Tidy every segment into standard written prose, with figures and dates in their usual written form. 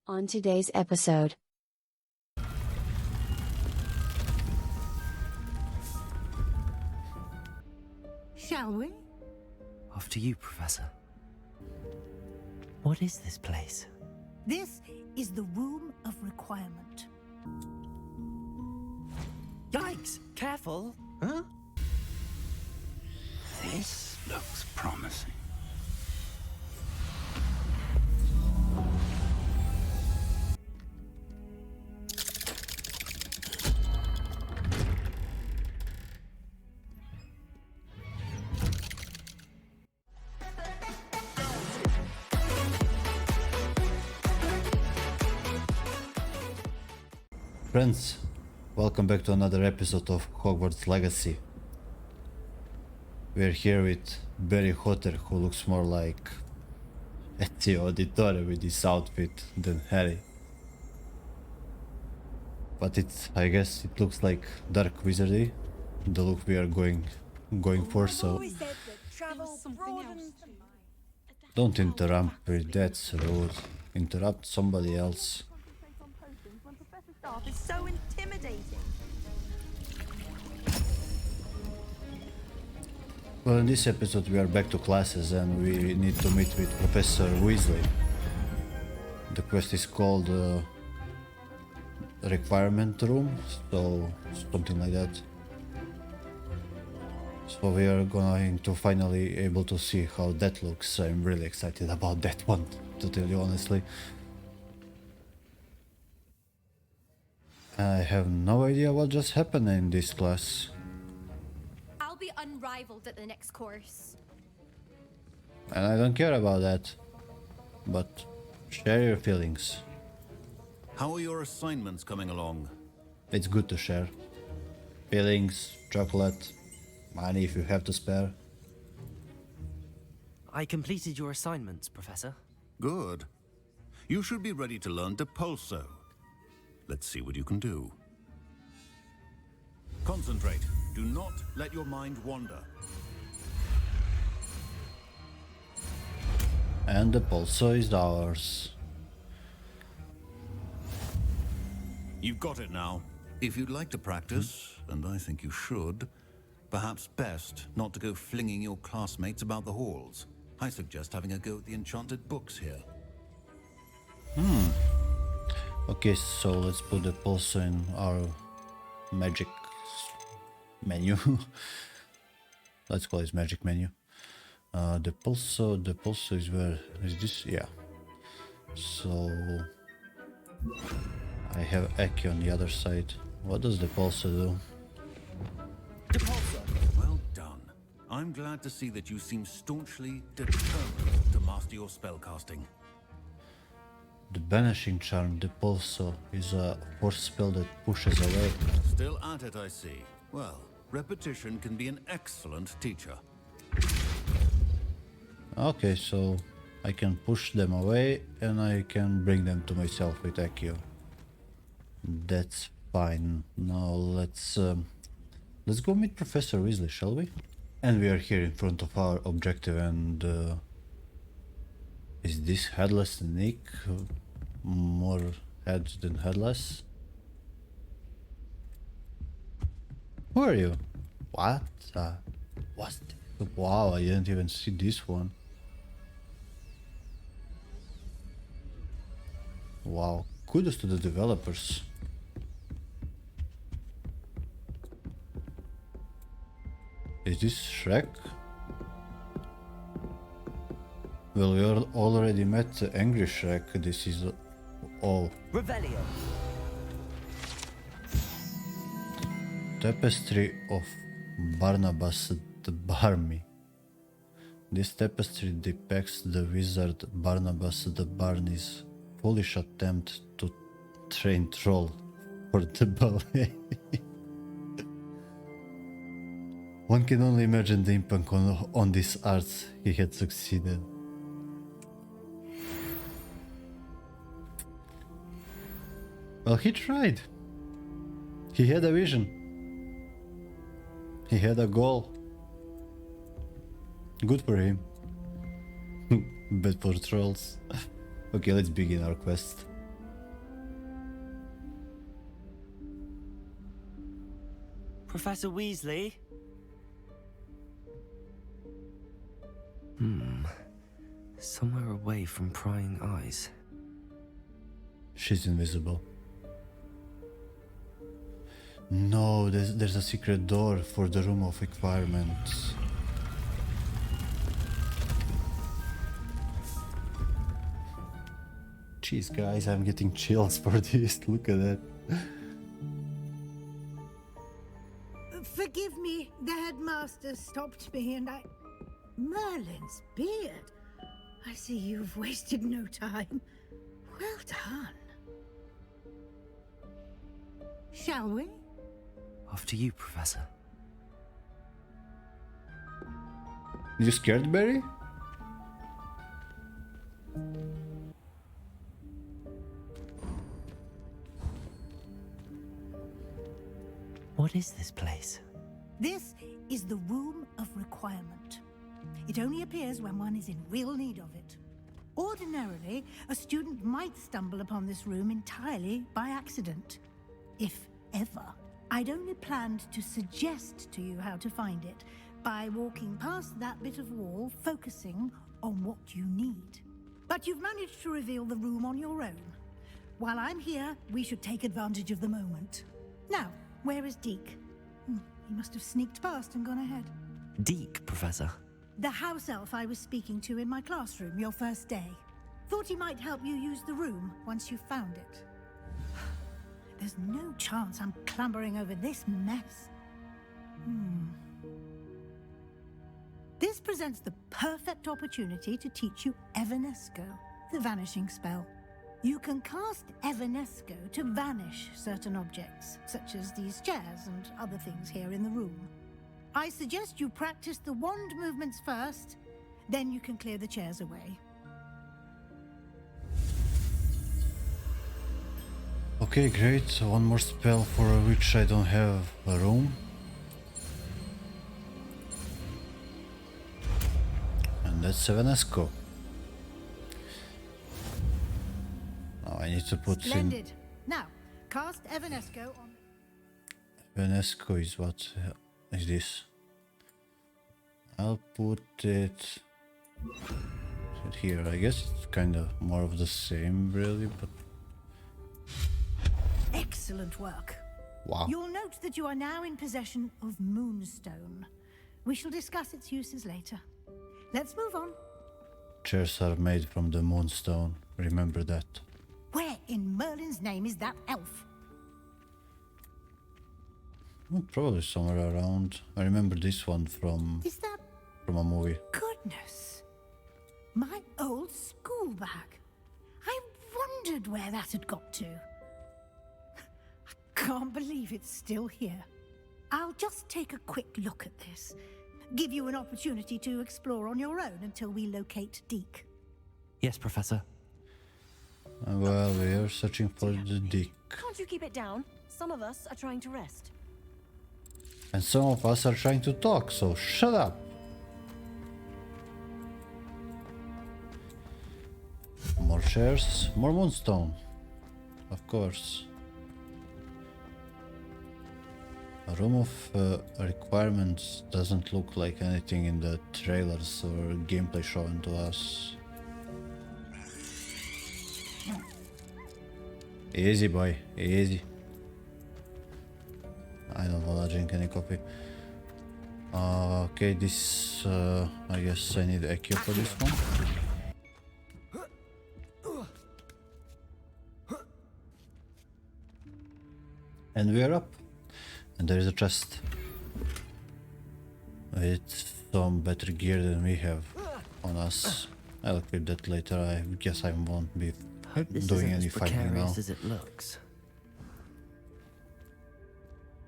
On today's episode, Shall we? After you, Professor. What is this place? This is the Room of Requirement. Yikes! Careful! Huh? This looks promising. Friends, welcome back to another episode of Hogwarts Legacy. We're here with Barry Potter, who looks more like Ezio Auditore with this outfit than Harry. But I guess it looks like dark wizardry, the look we are going for, so don't interrupt me, that's rude. Interrupt somebody else. It's so intimidating. Well, in this episode we are back to classes and we need to meet with Professor Weasley. The quest is called Requirement Room, so something like that. So we are going to finally able to see how that looks. I'm really excited about that one, to tell you honestly. I have no idea what just happened in this class. I'll be unrivaled at the next course. And I don't care about that. But share your feelings. How are your assignments coming along? It's good to share. Feelings, chocolate, money if you have to spare. I completed your assignments, Professor. Good. You should be ready to learn Depulso. Let's see what you can do. Concentrate. Do not let your mind wander. And the Depulso is ours. You've got it now. If you'd like to practice, and I think you should, perhaps best not to go flinging your classmates about the halls. I suggest having a go at the enchanted books here. Okay, so let's put the Depulso in our magic menu. Let's call it magic menu. Depulso is where is this? Yeah. So I have Eki on the other side. What does Depulso do? Depulso! Well done. I'm glad to see that you seem staunchly determined to master your spellcasting. The Banishing Charm, Depulso, is a force spell that pushes away. Still at it, I see. Well, repetition can be an excellent teacher. Okay, so I can push them away and I can bring them to myself with Accio. That's fine. Now let's go meet Professor Weasley, shall we? And we are here in front of our objective and is this headless Nick more head than headless? Who are you? What? What? Wow, I didn't even see this one. Wow, kudos to the developers. Is this Shrek? Well, we already met Angry Shrek. This is... oh. Revelio! Tapestry of Barnabas the Barmy. This tapestry depicts the wizard Barnabas the Barney's foolish attempt to train troll for the ballet. One can only imagine the impact on this art he had succeeded. Well, he tried. He had a vision. He had a goal. Good for him. Bad for trolls. Okay, let's begin our quest. Professor Weasley? Somewhere away from prying eyes. She's invisible. No, there's a secret door for the room of requirements. Jeez, guys, I'm getting chills for this. Look at that. Forgive me, the headmaster stopped me and I... Merlin's beard. I see you've wasted no time. Well done. Shall we? After you, Professor. You scared, Barry? What is this place? This is the Room of Requirement. It only appears when one is in real need of it. Ordinarily, a student might stumble upon this room entirely by accident. If ever. I'd only planned to suggest to you how to find it by walking past that bit of wall, focusing on what you need. But you've managed to reveal the room on your own. While I'm here, we should take advantage of the moment. Now, where is Deke? He must have sneaked past and gone ahead. Deke, Professor. The house elf I was speaking to in my classroom your first day. Thought he might help you use the room once you found it. There's no chance I'm clambering over this mess. This presents the perfect opportunity to teach you Evanesco, the vanishing spell. You can cast Evanesco to vanish certain objects, such as these chairs and other things here in the room. I suggest you practice the wand movements first, then you can clear the chairs away. Okay, great. So one more spell for which I don't have a room. And that's Evanesco. Now I need to put Splendid. Now, cast Evanesco on... Evanesco is what is this? I'll put it here. I guess it's kind of more of the same, really, but... Excellent work. Wow. You'll note that you are now in possession of Moonstone. We shall discuss its uses later. Let's move on. Chairs are made from the Moonstone. Remember that. Where in Merlin's name is that elf? Well, probably somewhere around. I remember this one from Is that... a movie. Goodness. My old school bag. I wondered where that had got to. I can't believe it's still here. I'll just take a quick look at this. Give you an opportunity to explore on your own until we locate Deke. Yes, Professor. Well, we are searching for the Dick. Can't you keep it down? Some of us are trying to rest. And some of us are trying to talk, so shut up! More chairs, more Moonstone. Of course. A room of requirements doesn't look like anything in the trailers or gameplay shown to us. Easy, boy, easy. I don't wanna drink any coffee. Okay, this... I guess I need Echo for this one. And we're up. And there is a chest. With some better gear than we have on us. I'll equip that later. I guess I won't be This doing isn't any as fighting now. precarious as it looks.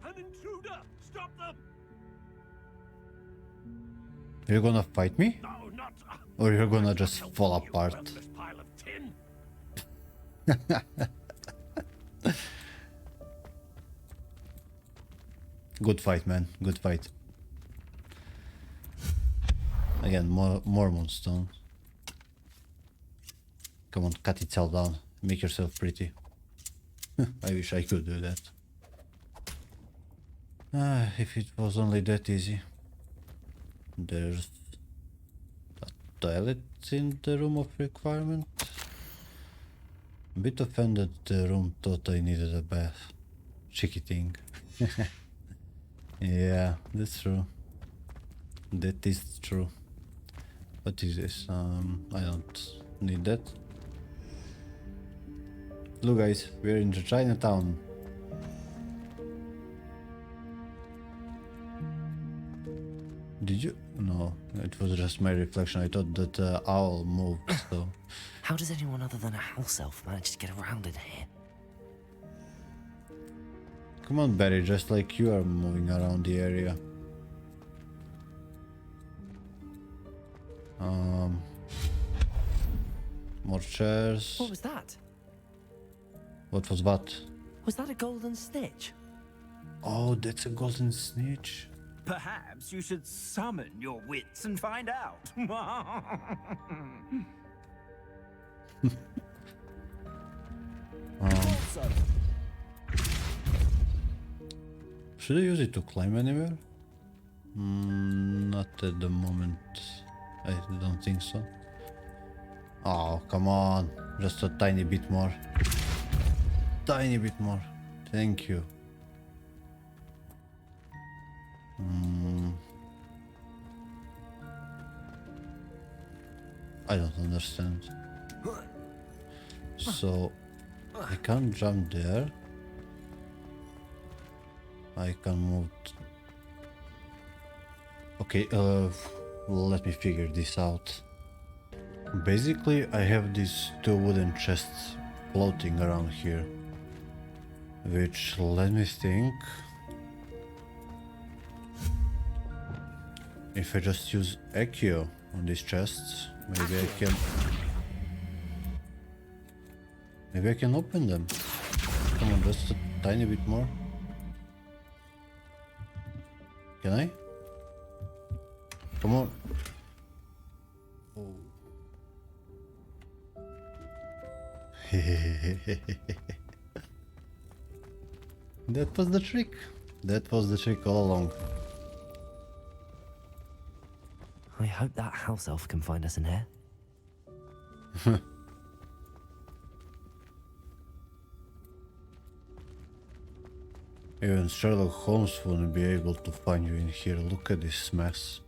An intruder! Stop them! You're gonna fight me? No, not. Or you're gonna just fall apart? Worthless pile of tin. Good fight, man. Good fight. Again, more Moonstone. Come on, cut itself down. Make yourself pretty. I wish I could do that. If it was only that easy. There's a toilet in the room of requirement. A bit offended the room thought I needed a bath. Cheeky thing. Yeah, that's true. That is true. What is this? I don't need that. Look guys, we're in the Chinatown. Did you? No, it was just my reflection. I thought that owl moved, so... How does anyone other than a house elf manage to get around in here? Come on, Barry, just like you are moving around the area. More chairs. What was that? What was what? Was that a golden snitch? Oh, that's a golden snitch. Perhaps you should summon your wits and find out. Should I use it to climb anywhere? Not at the moment. I don't think so. Oh, come on. Just a tiny bit more. Tiny bit more. Thank you. I don't understand. So, I can't jump there. I can move. Okay, let me figure this out. Basically, I have these two wooden chests floating around here. Which, let me think. If I just use Accio on these chests, maybe I can open them. Come on, just a tiny bit more. Can I? Come on. Oh. That was the trick. That was the trick all along. I hope that house elf can find us in here. Even Sherlock Holmes wouldn't be able to find you in here. Look at this mess.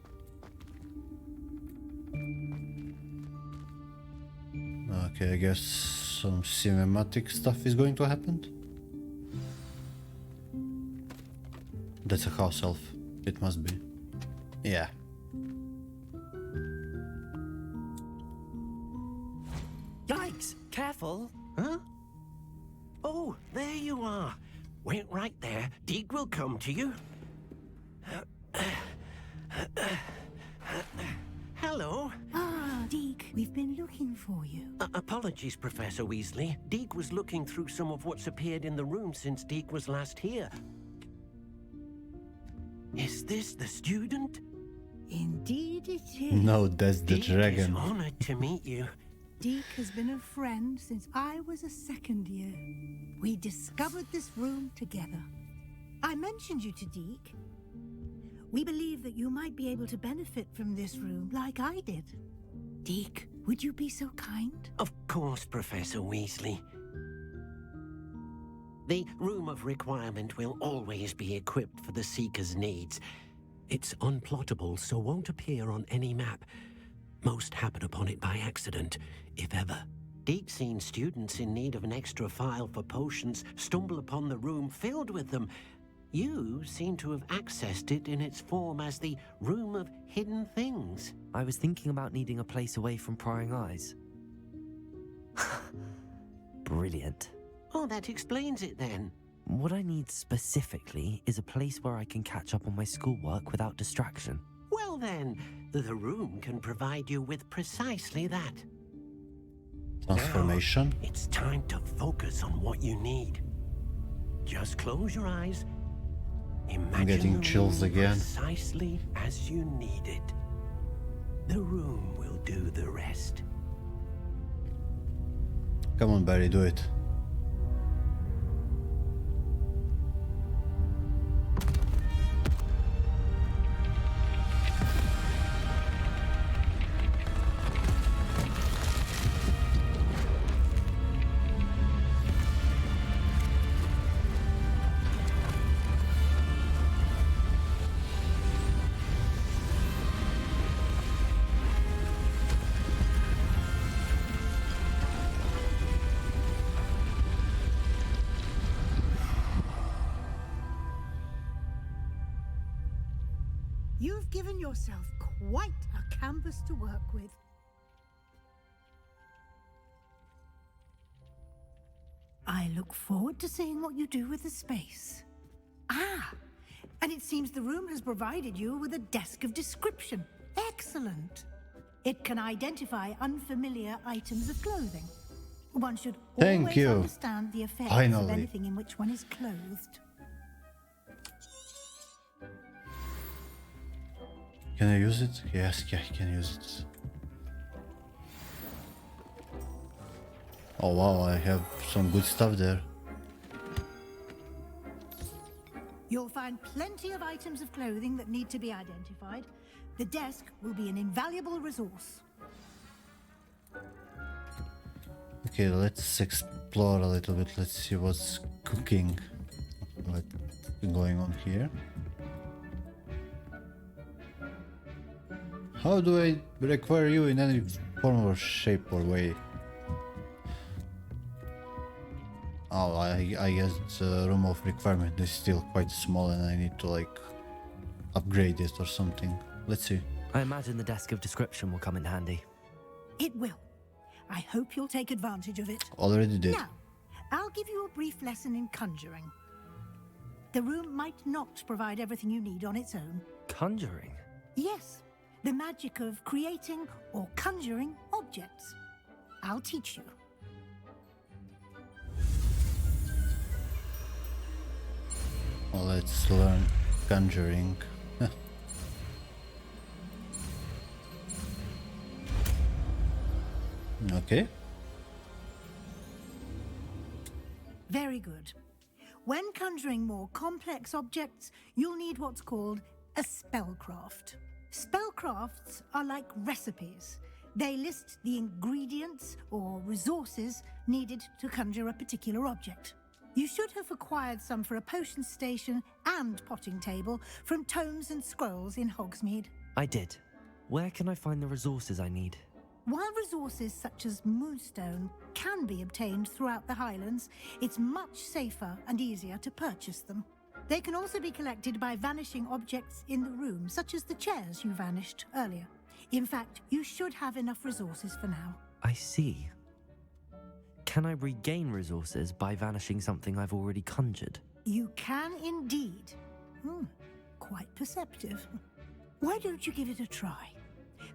Okay, I guess some cinematic stuff is going to happen. That's a house elf. It must be. Yeah. Yikes! Careful! Huh? Oh, there you are. Wait right there. Deek will come to you. Hello. Ah, Deke, we've been looking for you. Apologies, Professor Weasley. Deek was looking through some of what's appeared in the room since Deek was last here. Is this the student? Indeed it is. No, that's the Deek dragon. is honored to meet you. Deke has been a friend since I was a second year. We discovered this room together. I mentioned you to Deke. We believe that you might be able to benefit from this room like I did. Deke, would you be so kind? Of course, Professor Weasley. The Room of Requirement will always be equipped for the Seeker's needs. It's unplottable, so won't appear on any map. Most happen upon it by accident, if ever. Deke's seen students in need of an extra file for potions stumble upon the room filled with them. You seem to have accessed it in its form as the Room of Hidden Things. I was thinking about needing a place away from prying eyes. Brilliant. Oh, that explains it then. What I need specifically is a place where I can catch up on my schoolwork without distraction. Well then, the room can provide you with precisely that. Transformation. Now, it's time to focus on what you need. Just close your eyes. Imagine I'm getting the chills room again. precisely as you need it. The room will do the rest. Come on, Barry, do it. You've given yourself quite a canvas to work with. I look forward to seeing what you do with the space. Ah, and it seems the room has provided you with a desk of description. Excellent. It can identify unfamiliar items of clothing. One should always understand the effects of anything in which one is clothed. Can I use it? Yes, yeah, I can use it. Oh wow, I have some good stuff there. You'll find plenty of items of clothing that need to be identified. The desk will be an invaluable resource. Okay, let's explore a little bit. Let's see what's cooking. What's going on here? How do I require you in any form or shape or way? Oh, I guess the room of requirement is still quite small and I need to like upgrade it or something. Let's see. I imagine the desk of description will come in handy. It will. I hope you'll take advantage of it. Already did. Now, I'll give you a brief lesson in conjuring. The room might not provide everything you need on its own. Conjuring? Yes, the magic of creating or conjuring objects. I'll teach you. Well, let's learn conjuring. Okay. Very good. When conjuring more complex objects, you'll need what's called a spellcraft. Spellcrafts are like recipes. They list the ingredients or resources needed to conjure a particular object. You should have acquired some for a potion station and potting table from tomes and scrolls in Hogsmeade. I did. Where can I find the resources I need? While resources such as moonstone can be obtained throughout the Highlands, it's much safer and easier to purchase them. They can also be collected by vanishing objects in the room, such as the chairs you vanished earlier. In fact, you should have enough resources for now. I see. Can I regain resources by vanishing something I've already conjured? You can indeed. Quite perceptive. Why don't you give it a try?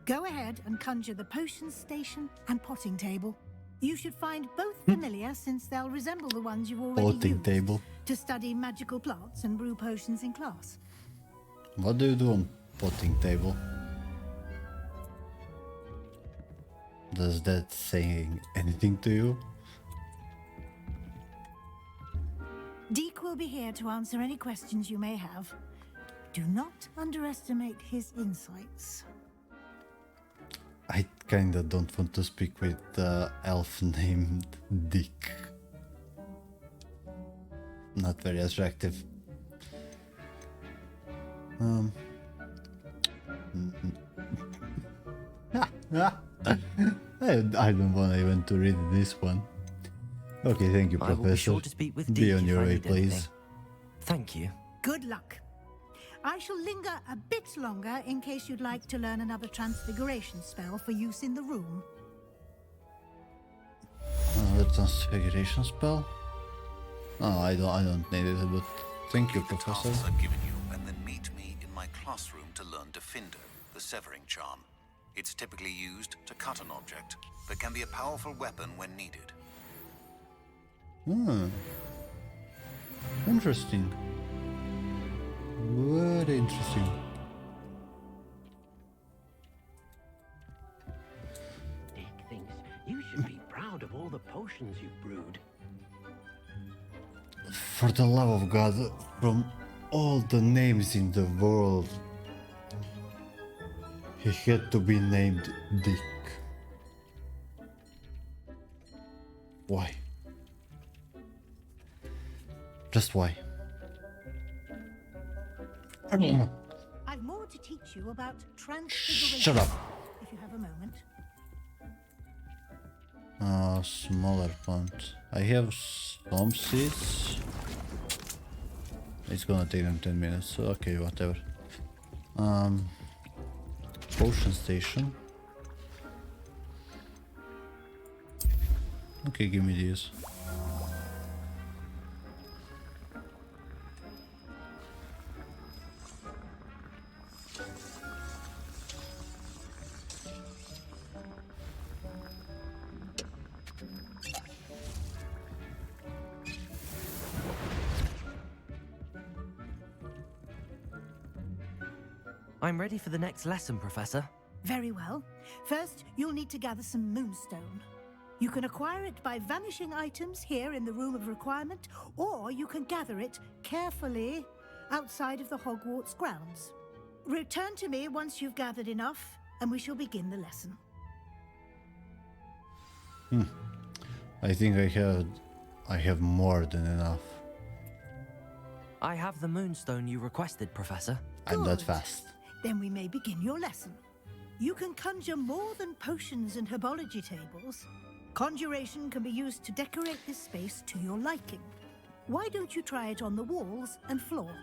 Go ahead and conjure the potion station and potting table. You should find both familiar since they'll resemble the ones you've already Potting used table. to study magical plants and brew potions in class. What do you do on potting table? Does that say anything to you? Deek will be here to answer any questions you may have. Do not underestimate his insights. I kinda don't want to speak with the elf named Dick. Not very attractive. I don't want even to read this one. Okay, thank you, I will be Professor. sure to speak with Be Deek on if your I way, need please. anything. Thank you. Good luck. I shall linger a bit longer in case you'd like to learn another transfiguration spell for use in the room. Another transfiguration spell? Oh, I don't need it, but thank you, Keep the Professor. tasks I've given you, and then meet me in my classroom to learn Defender, the severing charm. It's typically used to cut an object, but can be a powerful weapon when needed. Interesting. Very interesting. Dick thinks you should be proud of all the potions you've brewed. For the love of God, from all the names in the world, he had to be named Dick. Why? Just why? I've more to teach you about transfiguration. Shut up. If you have a moment. Smaller font. I have some seeds. It's gonna take them 10 minutes, so okay, whatever. potion station. Okay, give me these. I'm ready for the next lesson, Professor. Very well. First, you'll need to gather some moonstone. You can acquire it by vanishing items here in the Room of Requirement, or you can gather it carefully outside of the Hogwarts grounds. Return to me once you've gathered enough, and we shall begin the lesson. I think I have more than enough. I have the moonstone you requested, Professor. I'm that Good. fast. Then we may begin your lesson. You can conjure more than potions and herbology tables. Conjuration can be used to decorate this space to your liking. Why don't you try it on the walls and floor?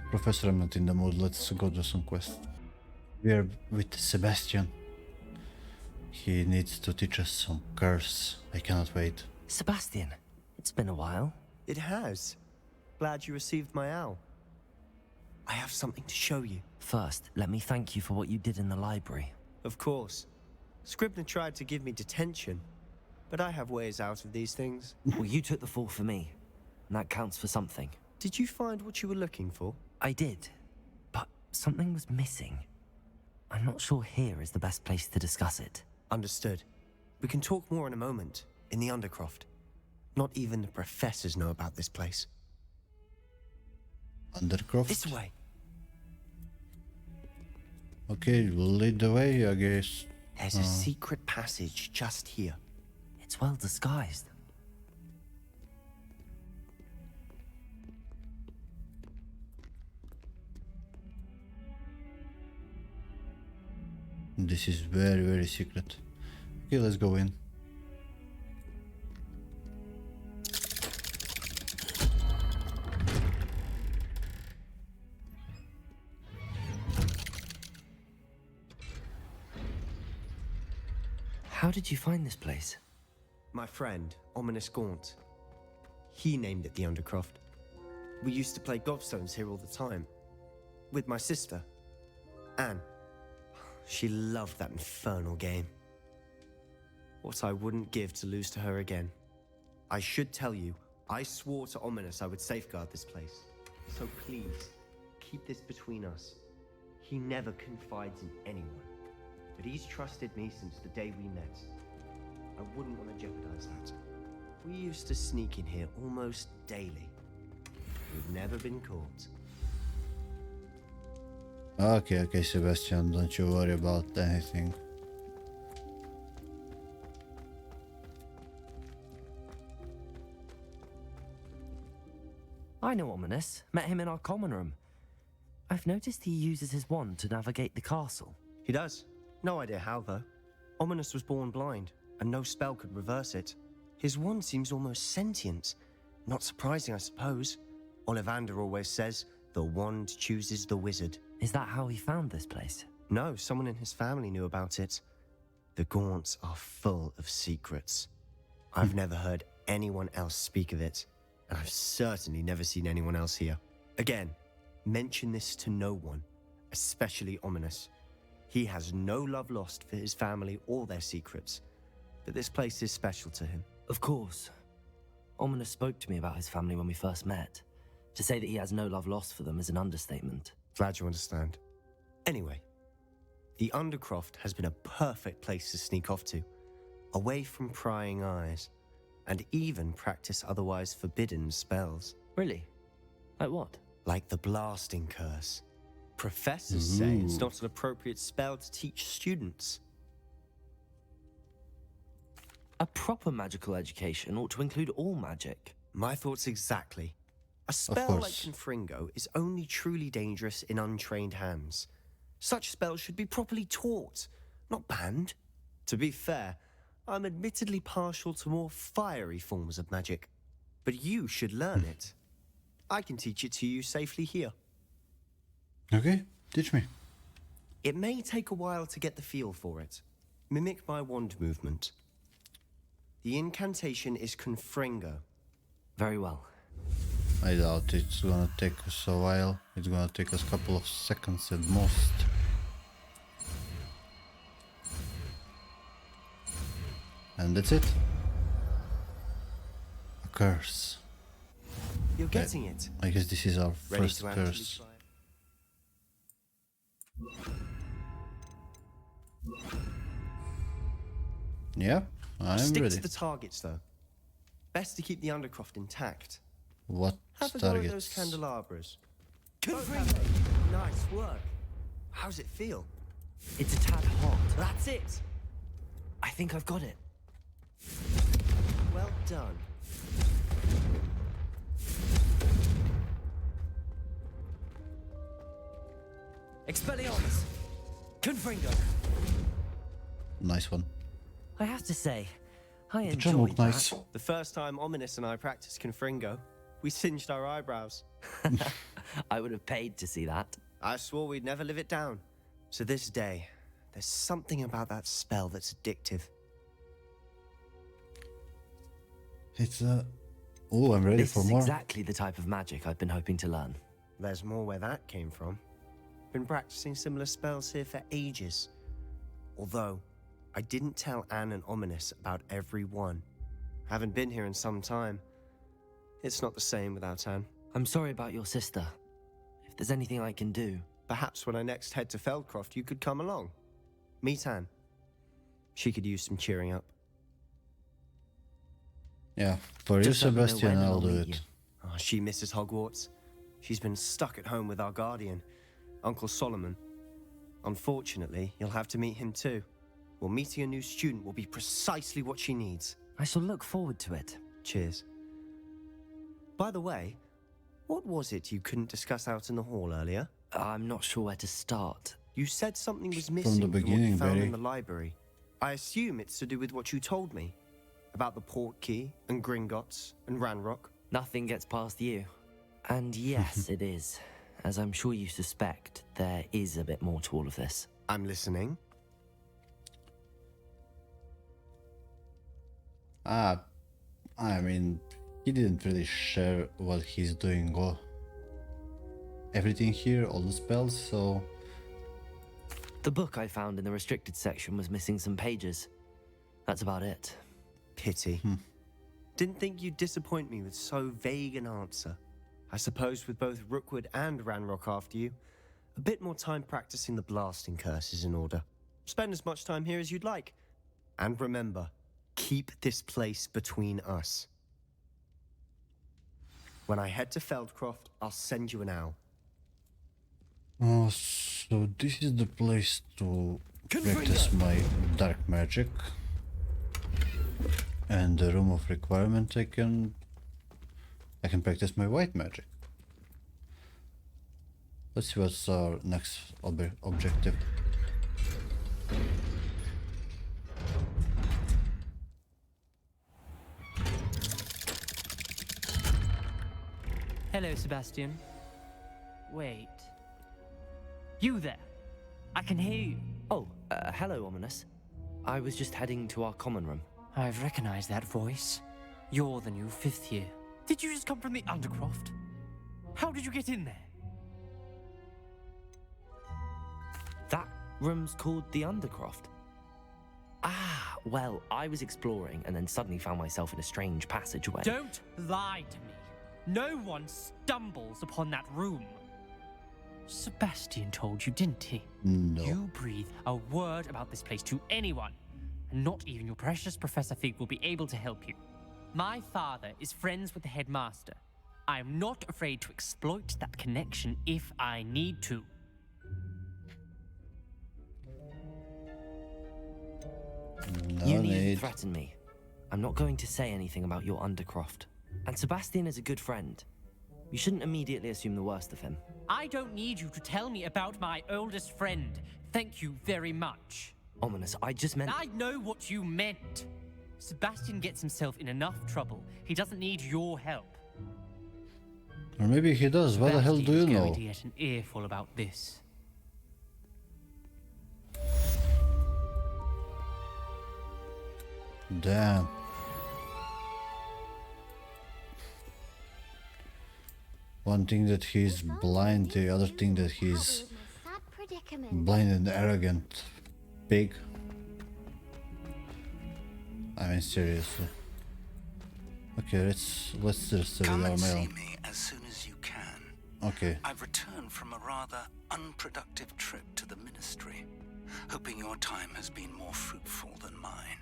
Professor, I'm not in the mood. Let's go do some quests. We are with Sebastian. He needs to teach us some curse. I cannot wait. Sebastian, it's been a while. It has. Glad you received my owl. I have something to show you. First, let me thank you for what you did in the library. Of course. Scribner tried to give me detention, but I have ways out of these things. Well, you took the fall for me, and that counts for something. Did you find what you were looking for? I did, but something was missing. I'm not sure here is the best place to discuss it. Understood. We can talk more in a moment, in the Undercroft. Not even the professors know about this place. Undercroft? This way. Okay, lead the way, I guess. There's a secret passage just here. It's well disguised. This is very, very secret. Okay, let's go in. How did you find this place? My friend, Ominous Gaunt. He named it the Undercroft. We used to play gobstones here all the time. With my sister, Anne. She loved that infernal game. What I wouldn't give to lose to her again. I should tell you, I swore to Ominous I would safeguard this place. So please, keep this between us. He never confides in anyone. But he's trusted me since the day we met. I wouldn't want to jeopardize that. We used to sneak in here almost daily. We've never been caught. Okay, Sebastian, don't you worry about anything. I know Ominous. Met him in our common room. I've noticed he uses his wand to navigate the castle. He does. No idea how, though. Ominous was born blind, and no spell could reverse it. His wand seems almost sentient. Not surprising, I suppose. Ollivander always says, the wand chooses the wizard. Is that how he found this place? No, someone in his family knew about it. The Gaunts are full of secrets. I've never heard anyone else speak of it, and I've certainly never seen anyone else here. Again, mention this to no one, especially Ominous. He has no love lost for his family or their secrets, but this place is special to him. Of course. Ominous spoke to me about his family when we first met. To say that he has no love lost for them is an understatement. Glad you understand. Anyway, the Undercroft has been a perfect place to sneak off to, away from prying eyes, and even practice otherwise forbidden spells. Really? Like what? Like the blasting curse. Professors say it's not an appropriate spell to teach students. A proper magical education ought to include all magic. My thoughts exactly. A spell like Confringo is only truly dangerous in untrained hands. Such spells should be properly taught, not banned. To be fair, I'm admittedly partial to more fiery forms of magic. But you should learn it. I can teach it to you safely here. Okay, teach me. It may take a while to get the feel for it. Mimic my wand movement. The incantation is Confringo. Very well. I doubt it's gonna take us a while. It's gonna take us a couple of seconds at most. And that's it. A curse. You're getting it. I guess this is our Ready first to actually curse. try it? Yeah, I'm Stick ready. to the targets, though. Best to keep the Undercroft intact. What Have a go at those targets? candelabras. Nice work. How's it feel? It's a tad hot. That's it. I think I've got it. Well done. Expelliarmus! Confringo! Nice one. I have to say, I The drum looked enjoyed that. nice. The first time Ominous and I practiced Confringo, we singed our eyebrows. I would have paid to see that. I swore we'd never live it down. To this day, there's something about that spell that's addictive. It's Oh, I'm ready This for is more. exactly the type of magic I've been hoping to learn. There's more where that came from. Been practicing similar spells here for ages. Although, I didn't tell Anne and Ominous about every one. Haven't been here in some time. It's not the same without Anne. I'm sorry about your sister. If there's anything I can do... Perhaps when I next head to Feldcroft, you could come along. Meet Anne. She could use some cheering up. Yeah, for you, Just let me know Sebastian, when and I'll I'll do meet it. you. Oh, she misses Hogwarts. She's been stuck at home with our guardian, Uncle Solomon. Unfortunately, you'll have to meet him too. Well, meeting a new student will be precisely what she needs. I shall look forward to it. Cheers. By the way, what was it you couldn't discuss out in the hall earlier? I'm not sure where to start. You said something was From missing the what you beginning, found Barry. in the library. I assume it's to do with what you told me. About the port key, and Gringotts, and Ranrock. Nothing gets past you. And yes, it is. As I'm sure you suspect, there is a bit more to all of this. I'm listening. I mean, he didn't really share what he's doing. Everything here, all the spells, so... The book I found in the restricted section was missing some pages. That's about it. Pity. Didn't think you'd disappoint me with so vague an answer. I suppose with both Rookwood and Ranrock after you, a bit more time practicing the blasting curse is in order. Spend as much time here as you'd like. And remember, keep this place between us. When I head to Feldcroft, I'll send you an owl. Oh, so this is the place to practice my dark magic. And the room of requirement I can practice my white magic. Let's see what's our next objective. Hello, Sebastian. Wait. You there? I can hear you. Oh, hello, Ominous. I was just heading to our common room. I've recognized that voice. You're the new 5th year. Did you just come from the Undercroft? How did you get in there? That room's called the Undercroft. Ah, well, I was exploring and then suddenly found myself in a strange passageway. Don't lie to me. No one stumbles upon that room. Sebastian told you, didn't he? No. You breathe a word about this place to anyone, and not even your precious Professor Fig will be able to help you. My father is friends with the headmaster. I am not afraid to exploit that connection if I need to. No You needn't need. threaten me. I'm not going to say anything about your Undercroft. And Sebastian is a good friend. You shouldn't immediately assume the worst of him. I don't need you to tell me about my oldest friend. Thank you very much. Ominous, I just meant... I know what you meant. Sebastian gets himself in enough trouble. He doesn't need your help. Or maybe he does. What the hell do you Sebastian's know? going to get an earful about this. Damn. One thing that he's blind, the other thing that he's blind and arrogant. Pig. I mean, seriously. Okay, let's just read our mail. See me as soon as you can. Okay. I've returned from a rather unproductive trip to the Ministry, hoping your time has been more fruitful than mine.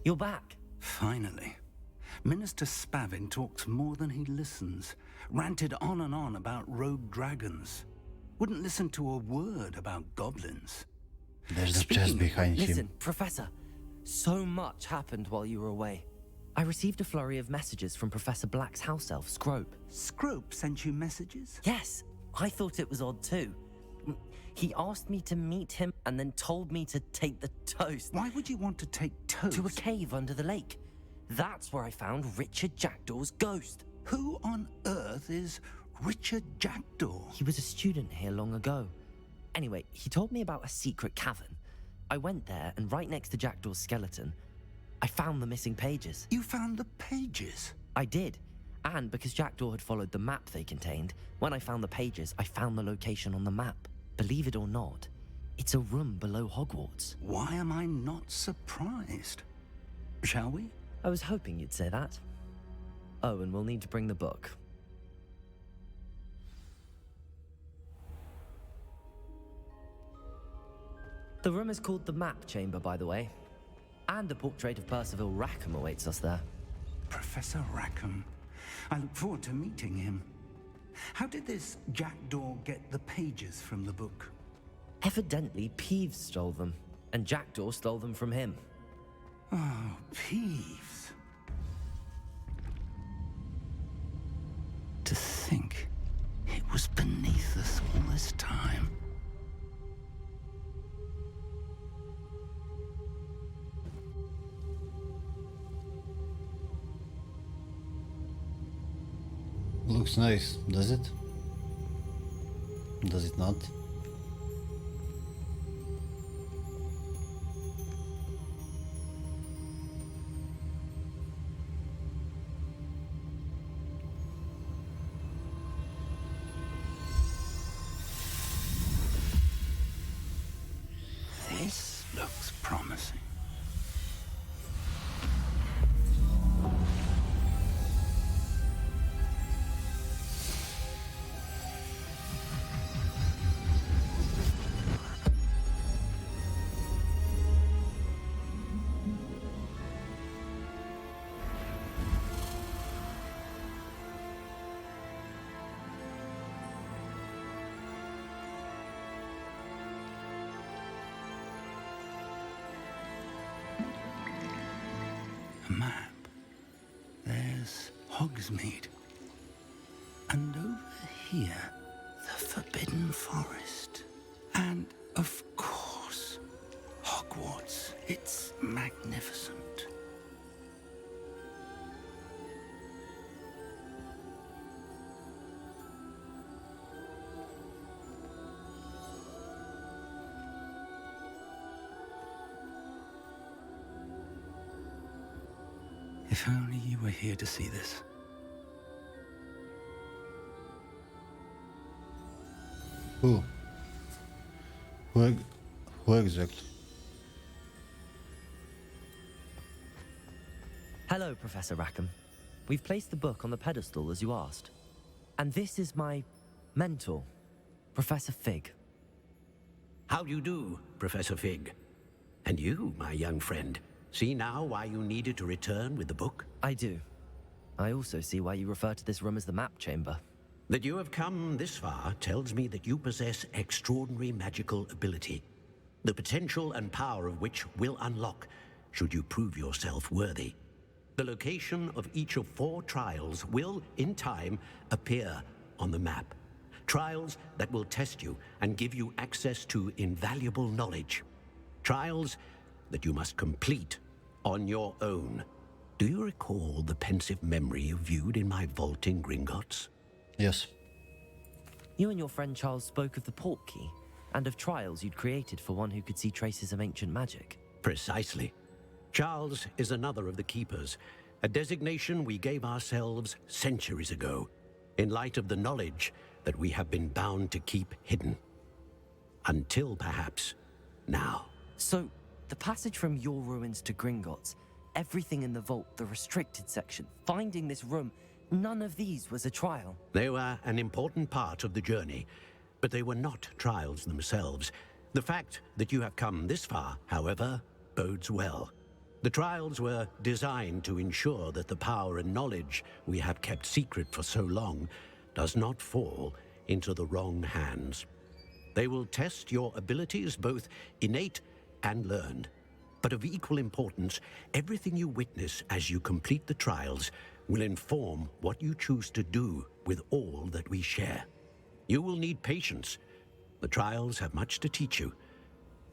You're back. Finally. Minister Spavin talks more than he listens, ranted on and on about rogue dragons, wouldn't listen to a word about goblins. There's a chest behind him. Listen, Professor, so much happened while you were away. I received a flurry of messages from Professor Black's house elf, Scrope. Scrope sent you messages? Yes, I thought it was odd too. He asked me to meet him and then told me to take the toast. Why would you want to take toast? To a cave under the lake. That's where I found Richard Jackdaw's ghost. Who on earth is Richard Jackdaw? He was a student here long ago. Anyway, he told me about a secret cavern. I went there, and right next to Jackdaw's skeleton, I found the missing pages. You found the pages? I did. And because Jackdaw had followed the map they contained, when I found the pages, I found the location on the map. Believe it or not, it's a room below Hogwarts. Why am I not surprised? Shall we? I was hoping you'd say that. Oh, and we'll need to bring the book. The room is called the Map Chamber, by the way. And a portrait of Percival Rackham awaits us there. Professor Rackham. I look forward to meeting him. How did this Jackdaw get the pages from the book? Evidently, Peeves stole them, and Jackdaw stole them from him. Oh, Peeves. To think it was beneath us all this time. Looks nice, does it? Does it not? This looks promising. Map. There's Hogsmeade. And over here, the Forbidden Forest. And, of course, Hogwarts. It's magnificent. If only you were here to see this. Who? Who exactly? Hello, Professor Rackham. We've placed the book on the pedestal as you asked. And this is my mentor, Professor Fig. How do you do, Professor Fig? And you, my young friend, see now why you needed to return with the book? I do. I also see why you refer to this room as the Map Chamber. That you have come this far tells me that you possess extraordinary magical ability, the potential and power of which will unlock should you prove yourself worthy. The location of each of 4 trials will, in time, appear on the map. Trials that will test you and give you access to invaluable knowledge. Trials that you must complete on your own. Do you recall the pensive memory you viewed in my vault in Gringotts? Yes. You and your friend Charles spoke of the port key and of trials you'd created for one who could see traces of ancient magic. Precisely. Charles is another of the Keepers, a designation we gave ourselves centuries ago, in light of the knowledge that we have been bound to keep hidden. Until perhaps now. So, the passage from your ruins to Gringotts, everything in the vault, the restricted section, finding this room, none of these was a trial. They were an important part of the journey, but they were not trials themselves. The fact that you have come this far, however, bodes well. The trials were designed to ensure that the power and knowledge we have kept secret for so long does not fall into the wrong hands. They will test your abilities, both innate and learned. But of equal importance, everything you witness as you complete the trials will inform what you choose to do with all that we share. You will need patience. The trials have much to teach you.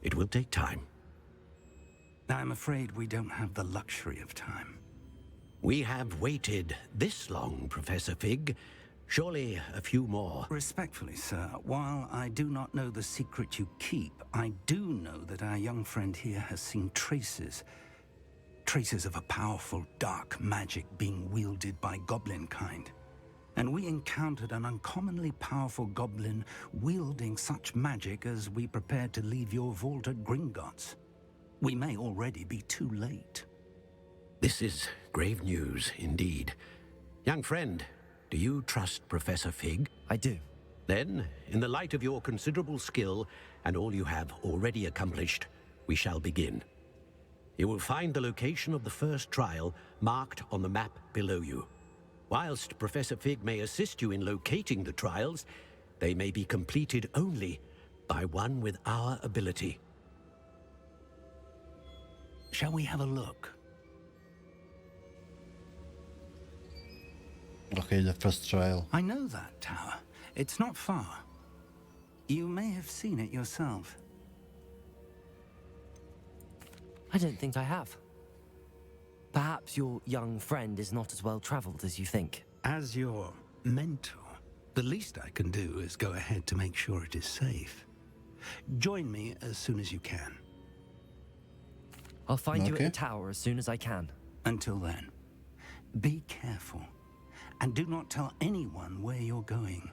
It will take time. I'm afraid we don't have the luxury of time. We have waited this long, Professor Fig. Surely a few more. Respectfully, sir, while I do not know the secret you keep, I do know that our young friend here has seen traces of a powerful dark magic being wielded by goblin kind. And we encountered an uncommonly powerful goblin wielding such magic as we prepared to leave your vault at Gringotts. We may already be too late. This is grave news indeed. Young friend, do you trust Professor Fig? I do. Then, in the light of your considerable skill and all you have already accomplished, we shall begin. You will find the location of the first trial marked on the map below you. Whilst Professor Fig may assist you in locating the trials, they may be completed only by one with our ability. Shall we have a look? Okay, the first trial. I know that tower. It's not far. You may have seen it yourself. I don't think I have. Perhaps your young friend is not as well traveled as you think. As your mentor, the least I can do is go ahead to make sure it is safe. Join me as soon as you can. I'll find you at the tower as soon as I can. Until then, be careful. And do not tell anyone where you're going.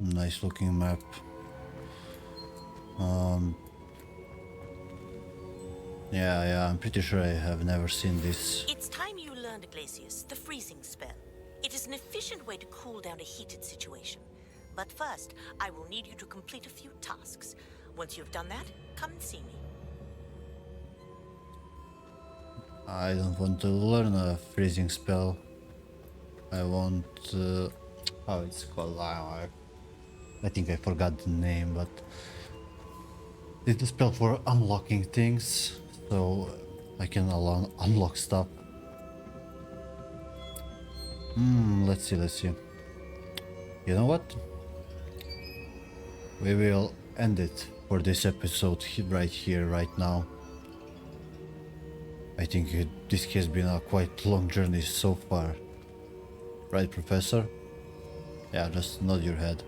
Nice looking map. Yeah, I'm pretty sure I have never seen this. It's time you learned, Glacius, the freezing spell. It is an efficient way to cool down a heated situation. But first, I will need you to complete a few tasks. Once you've done that, come and see me. I don't want to learn a freezing spell. I want... how it's called? I think I forgot the name, but... it's a spell for unlocking things, so I can unlock stuff. Let's see. You know what? We will end it for this episode right here, right now. I think this has been a quite long journey so far. Right, Professor? Yeah, just nod your head.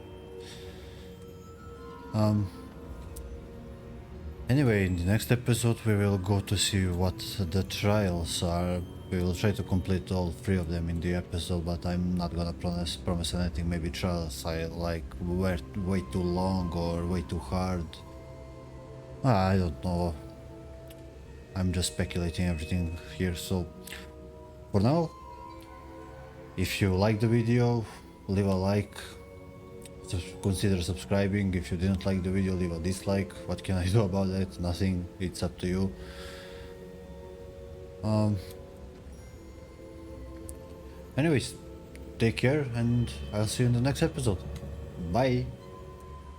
Anyway, in the next episode we will go to see what the trials are. We will try to complete all 3 of them in the episode, but I'm not gonna promise anything. Maybe trials I like were way too long or way too hard. I don't know. I'm just speculating everything here, so for now, if you like the video, leave a like, consider subscribing. If you didn't like the video, leave a dislike. What can I do about it? Nothing, it's up to you. Anyways, take care and I'll see you in the next episode. Bye!